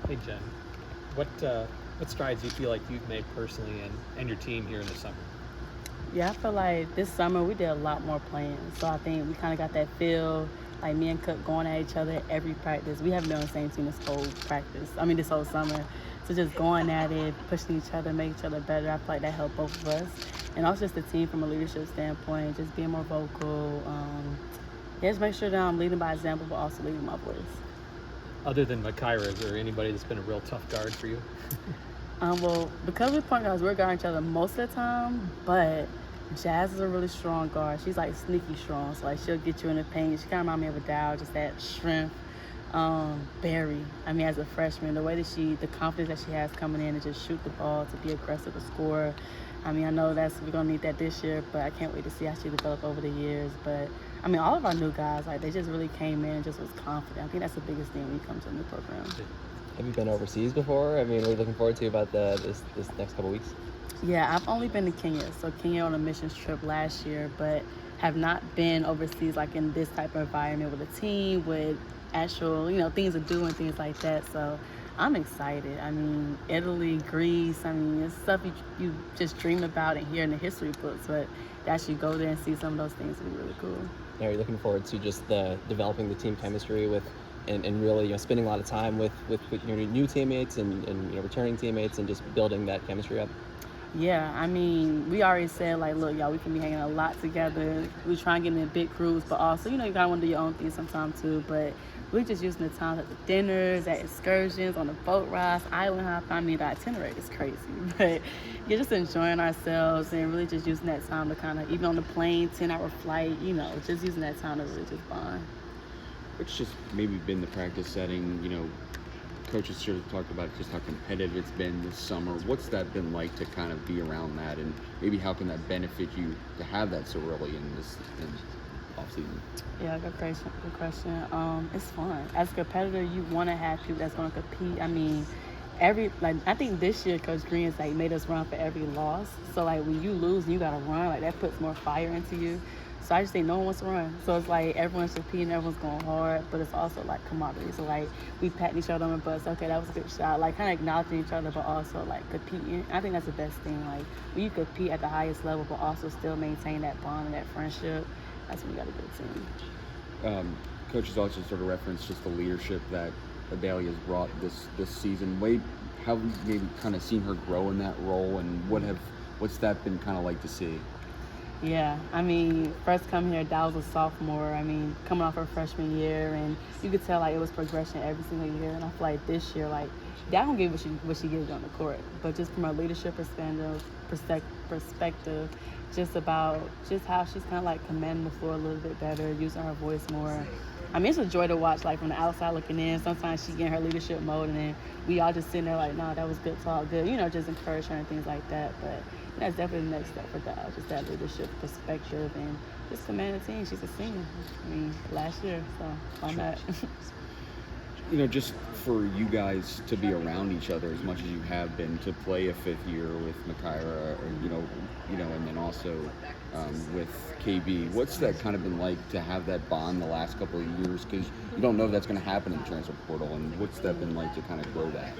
Hey Jen, what strides do you feel like you've made personally and your team here in the summer? Yeah, I feel like this summer we did a lot more playing. So I think we kind of got that feel, like me and Cook going at each other at every practice. We haven't been on the same team this whole practice. I mean, this whole summer. So just going at it, pushing each other, making each other better. I feel like that helped both of us. And also just the team from a leadership standpoint, just being more vocal. Yeah, just make sure that I'm leading by example, but also leading my voice. Other than Makaira, is there anybody that's been a real tough guard for you? Well, because we're point guards, we're guarding each other most of the time, but Jazz is a really strong guard. She's like sneaky strong, so like she'll get you in the paint. She kind of reminds me of a Dow, just that strength. Barry, I mean, as a freshman, the way that the confidence that she has coming in to just shoot the ball, to be aggressive, to score. I mean, I know we're gonna need that this year, but I can't wait to see how she develops over the years. But I mean, all of our new guys, like they just really came in and just was confident. I think that's the biggest thing when you come to a new program. Have you been overseas before? I mean, what are you looking forward to about this next couple weeks? Yeah, I've only been to Kenya. So Kenya on a missions trip last year, but have not been overseas like in this type of environment with a team, with actual, things to do and things like that. So I'm excited. I mean, Italy, Greece, I mean, it's stuff you just dream about and hear in the history books, but to actually go there and see some of those things would be really cool. Are you looking forward to just the developing the team chemistry with and really spending a lot of time with your new teammates and returning teammates and just building that chemistry up? Yeah, I mean, we already said, like, look, y'all, we can be hanging a lot together. We try and get in big crews, but also, you gotta want to do your own thing sometimes, too. But we're just using the time at the dinners, at excursions, on the boat rides, island hop. I mean, the itinerary is crazy. But you're just enjoying ourselves and really just using that time to kind of, even on the plane, 10-hour flight, just using that time to really just bond. It's just maybe been the practice setting, coaches sort of talked about just how competitive it's been this summer. What's that been like to kind of be around that, and maybe how can that benefit you to have that so early in this off season? Yeah, good question. Good question. It's fun. As a competitor, you want to have people that's going to compete. I mean, I think this year Coach Green has made us run for every loss. So when you lose and you got to run, that puts more fire into you. So I just think no one wants to run. So it's everyone's competing, everyone's going hard, but it's also camaraderie. So we patting each other on the butt. Okay, that was a good shot. Kind of acknowledging each other, but also competing. I think that's the best thing. When you compete at the highest level, but also still maintain that bond and that friendship. That's when you got a good team. Coaches also sort of referenced just the leadership that Adelia has brought this season. How have you maybe kind of seen her grow in that role, and what's that been kind of like to see? Yeah, I mean, first coming here, Dow was a sophomore. I mean, coming off her freshman year, and you could tell it was progression every single year. And I feel like this year, Dow don't give what she gives on the court, but just from a leadership perspective, just about just how she's kind of commanding the floor a little bit better, using her voice more. I mean, it's a joy to watch, from the outside looking in. Sometimes she get in her leadership mode, and then we all just sitting there nah, that was good talk, good, just encourage her and things like that. But that's definitely the next step for Dow, just that leadership perspective and just command the team. She's a senior. I mean, last year, so why not? Just for you guys to be around each other as much as you have been, to play a fifth year with Makaira, and then also with KB. What's that kind of been like to have that bond the last couple of years? Because you don't know if that's going to happen in the transfer portal, and what's that been like to kind of grow that?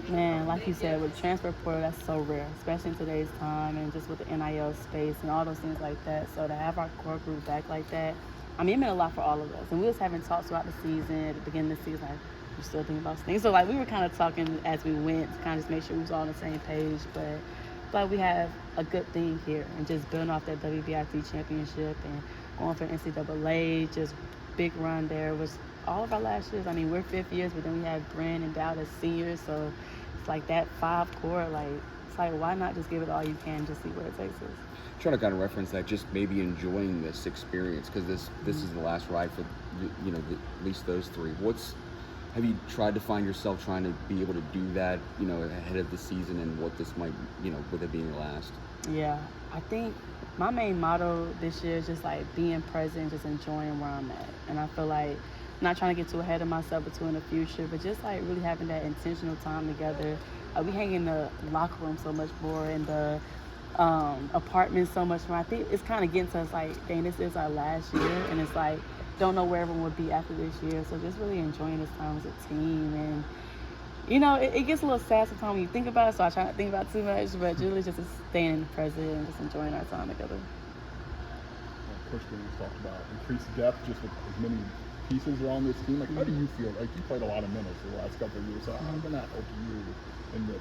Man, like you said, with transfer portal, that's so rare, especially in today's time, and just with the NIL space and all those things like that. So to have our core group back like that, I mean, it meant a lot for all of us. And we was having talks throughout the season, at the beginning of the season, we're still thinking about things. So we were kind of talking as we went to kind of just make sure we was all on the same page. But we have a good thing here, and just building off that WBIT championship and going for NCAA, just big run there was all of our last years. I mean, we're fifth years, but then we have Bryant and Dow as seniors, so it's that 5 core. It's why not just give it all you can, just see where it takes us. Trying to kind of reference that, just maybe enjoying this experience, because this is the last ride for at least those three. Have you tried to find yourself trying to be able to do that ahead of the season, and what this might with it being your last? Yeah, I think my main motto this year is just being present, just enjoying where I'm at. And I feel not trying to get too ahead of myself or too in the future, but just really having that intentional time together. We hang in the locker room so much more, in the apartment so much more. I think it's kind of getting to us dang, this is our last year, and it's don't know where everyone will be after this year. So just really enjoying this time as a team, and it gets a little sad sometimes when you think about it, so I try not to think about it too much, but really just staying in the present and just enjoying our time together. Coach Williams talked about increased depth just with as many pieces around this team. Like, how do you feel? Like, you played a lot of minutes the last couple of years. So how been that helping you in the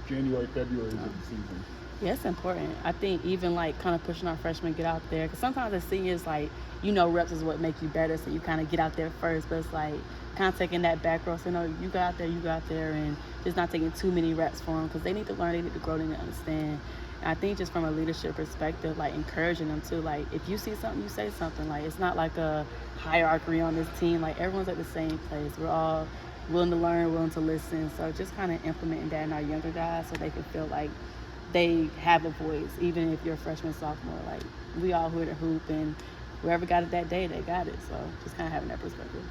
January, February of the season? Yeah, it's important. I think even like kind of pushing our freshmen to get out there, because sometimes as seniors, like, reps is what make you better, so you kind of get out there first, but it's like kind of taking that back row, so you go out there, and just not taking too many reps for them, because they need to learn, they need to grow, they need to understand. And I think just from a leadership perspective, like encouraging them to, like, if you see something, you say something. Like, it's not like a hierarchy on this team. Like, everyone's at the same place. We're all willing to learn, willing to listen. So just kind of implementing that in our younger guys so they can feel like they have a voice, even if you're a freshman, sophomore. Like, we all here to hoop, and whoever got it that day, they got it. So just kind of having that perspective.